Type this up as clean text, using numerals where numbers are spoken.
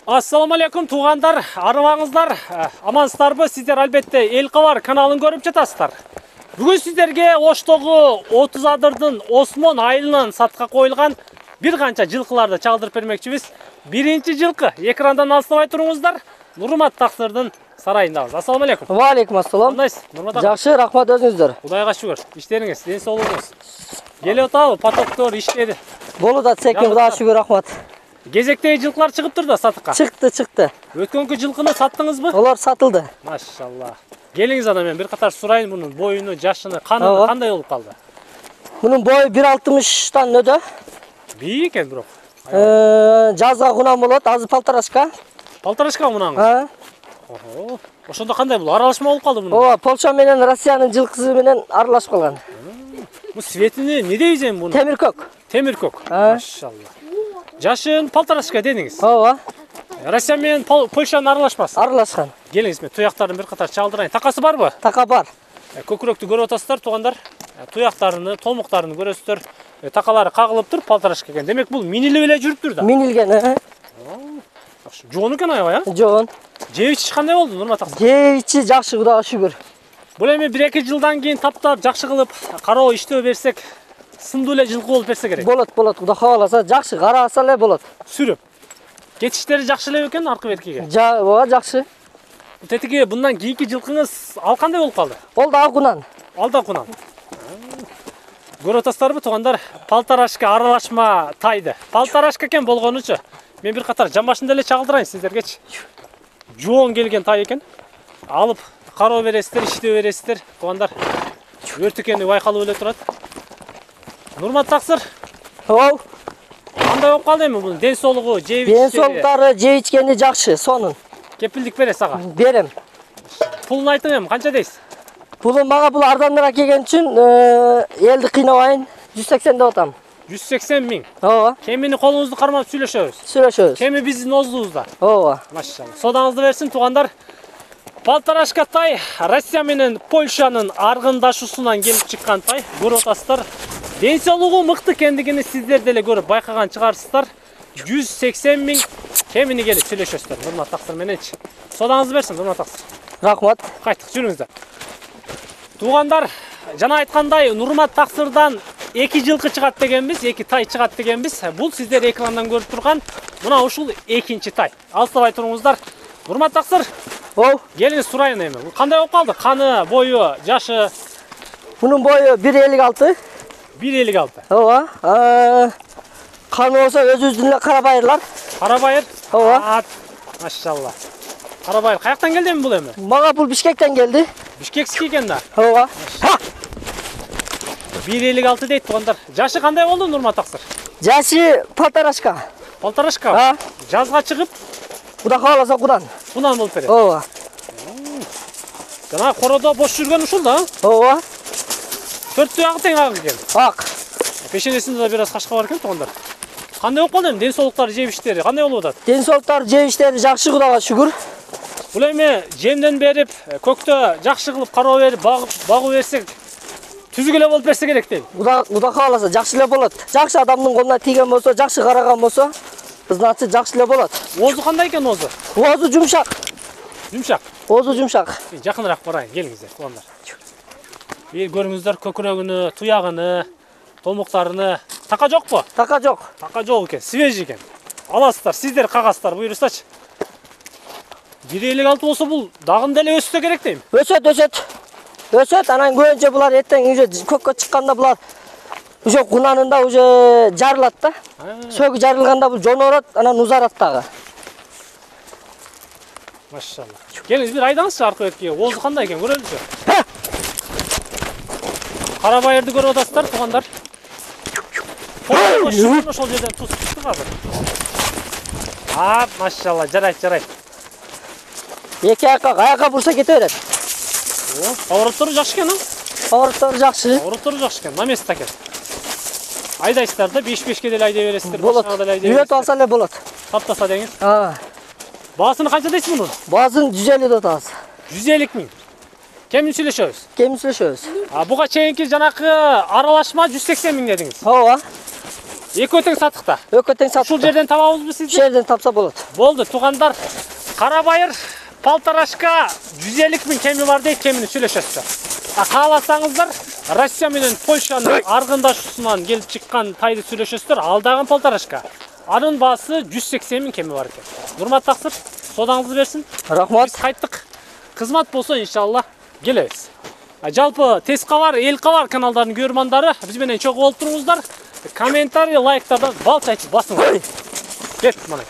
Assalamu alaikum туғандар, арыбаңыздар, амансыздарбы? Сіздер әлбетте Ел Қабар каналын көріп жатасыздар. Бүгін сіздерге Оштогу 30 адырдың Осмон айылынан сатқа қойылған bir қанша жылқыларды чалдырып бермекчибиз. Биринчи жылқы экрандан алыстабай туруңуздар. Нурмат Тақсырдың сарайындабыз. Ассаламу алейкум. Ва алейкум ассалам. Кандайсыз? Нурмат аға. Жакшы, рахмат өзүңүздөр. Кудайга шүгүр. Иштериңиз, ден соолугуңуз. Келип атабы, потоктор иштеди. Болуп атат экен, Кудайга шүгүр, рахмат. Кезектеги жылқылар чыгып турду сатыкка. Чыкты. Өткөнкү жылқыны саттыңызбы? Олар сатылды. Машалла. Келиңиз ана мен bir катар сурайын мунун боюну, жашыны, каныны кандай болуп калды? Мунун бою 1.60-тан өдө. Бий экен бирок. Жазга кунам болот, азыр полторашка. Полторашка мунаңыз. Ого. Ошондо кандай болду? Аралашма болуп калды мунун? Ооба, Польша менен Россиянын жылкысы менен аралашып калган. Бу светини эмне дейсиң муну? Темиркөк. Темиркөк. Машалла. Жашын полторашка дедиңиз. Ооба. Россия менен Польшанын аралашмасы. Аралашкан. Келиңиз мен туяктарын bir катар чалдырайын. Такасы барбы? Така бар. Көкүрөктү көрүп атасыздар туугандар. Туяктарыны, томуктарын көрөсүздөр. Такалары кагылыптыр, полторашка экен. Демек бул минилип эле жүрүптүр да. Минилген, Жоон экен аябай, Жоон. Жебичи кандай болду, Нурмат аксы? Жебичи жакшы, Кудайга шүгүр. Бул эми 1-2 жылдан кийин таптап, жакшы кылып, кароо иштөө берсек, сындуу эле жылкы болуп берсе керек. Болот, Кудай кааласа, жакшы караса эле болот. Сүрүп. Кетиштери жакшы эле экен аркы беткиге. Ооба, жакшы. Тетиги bundan кийинки жылкыңыз ал кандай болуп калды? Ол да кунан. Алда кунан. Көрүп атасыздарбы туугандар? Полторашка аралашма тайды. Полторашка экен болгонучу. Мен bir катар жамбашында эле чагылдырайын сиздергечи. Жоон келген тай экен. Алып кароо бересиздер, иштөө бересиздер. Туугандар, өрт экени байкалып эле турат. Нурмат Тақсыр. Ооу. Кандай болуп калды эми бунун ден соолугу, жеп Ден соолуктары, жеп ичкени жакшы, сонун. Кепилдик бересиз ага. Берем. Пулун айтың эми, канча дейсиз? Пулун мага бул арзаныраак келген үчүн элди кыйнабайын, 180 деп атам. 180 миң. Ооба. Кемини колуңузду кармап сүйлөшөбүз. Сүйлөшөбүз. Кеми биздин оздубузда. Ооба. Машалла. Содаңызды берсин туугандар. Полторашка тай Россия менен Польшанын аргындашуусунан келип чыккан тай. Көрүп атасыздар. Ден соолугу мыкты экендигини сиздер деле көрүп байкаган чыгарсыздар. 180 миң кемини келип сүйлөшөсүздөр. Нурмат Тақсыр мененчи. Содаңызды берсин, Нурмат Тақсыр. Рахмат. Кайттык, жүрүңүздөр. Туугандар, жана айткандай Нурмат Тақсырдан 2 жылкы чыгат дегенбиз, 2 тай чыгат дегенбиз. Бул сиздер экрандан көрүп турган мына ушул экинчи тай. Алыстабай туруңуздар. Нурмат Тақсыр. Оу. Келиңиз сурайын эми. Бул кандай болуп калды? Каны, бою, жашы? Мунун бою 1.56. 1.56. Ооба. Каны болсо өзүбүздүн эле карабайырлар. Карабайыр? Ооба. Машалла. Карабайыр каяктан келди эми бул эми? Мага бул Бишкектен келди. Бишкекский экен да. Ооба. 1.56 дейт туугандар. Жашы кандай болду Нурмат Тақсыр? Жашы полторашка. Полторашка? Жазга чыгып? Кудай кааласа кудан. Кунан болуп берет. Ооба. Жана коrodо бош жүргөн ушул да? Ооба. 4 туягы тең ак экен. Ак. Пешенесинде да biraz кашка бар экен туугандар. Кандай болуп калды эми ден соолуктары, жеп иштери кандай болуп атат? Ден соолуктары, жеп иштери жакшы, Кудайга шүгүр. Бул эми жемден берип, көктө жакшы кылып кароо берип, багуу берсек түзүк эле болуп берсе керек дейм. Кудай кааласа жакшы эле болот. Жакшы адамдын колуна тийген болсо, жакшы караган болсо, значит жакшы эле болот. Озу кандай экен озу? Озу жумшак. Жумшак. Озу жумшак. Жакыныраак барайын, келиңиздер туугандар. Bir көрүңүздөр көкүрөгүнү, туягыны, томуктарыны. Така жокпу? Така жок. Така жок экен, свежий экен. Аласыздар, сиздер кагасыздар, буйрусачы. 1.56 болсо бул дагы деле өссө керек дейм. Өсөт, анан көбүнчө булар эртең уже көккө чыкканда булар уже кунанында уже жарылат да. Сөгү жарылганда бул жонорот, анан узарат дагы. Машалла. Келиңиз бир айдаңызчы аркы бетке. Озу кандай экен көрөлүчү. Карабайырды көрүп атасыздар туугандар. Ошол жерден туз чыкты азыр. Машалла, жарайт. Эки аяка бурса кете берет. Повороттору жакшы экен, Повороттору жакшы. Повороттору жакшы экен, на место экен. Айдайсыздар да 5-5ке деле айдай бересиздер, болот. Үйрөтүп алса эле болот. Таптаса деңиз. Баасыны канча дейсиз мунун? Баасын 150 деп атабыз. 150 миң. Кемин сүйлөшөбүз? Кемин сүйлөшөбүз. Буга чейинки жанакы аралашма 180 миң дедиңиз. Ооба. Экөө тең сатыкта. Экөө тең сатыкта. Ушул жерден табабызбы Ушул сизди? жерден тапса болот. Болду туугандар. Кара байыр Полторашка 150 000 кеми бар дейт, кемини сүйлөшөсүз. Кааласаңыздар Россия менен Польшанын аргындашуусунан келип чыккан тайды сүйлөшөсүздөр. Алдагы полторашка. Анын баасы 180 000 кеми бар экен. Урмат таксыр, содаңызды берсин. Рахмат. Биз кайттык. Кызмат болсо иншалла келебиз. Жалпы Тез кабар, Эл кабар каналдарынын көрөрмандары биз менен чогуу болуп туруңуздар. Комментарий, лайктардан бал чайчы басыңыздар. Кет мына.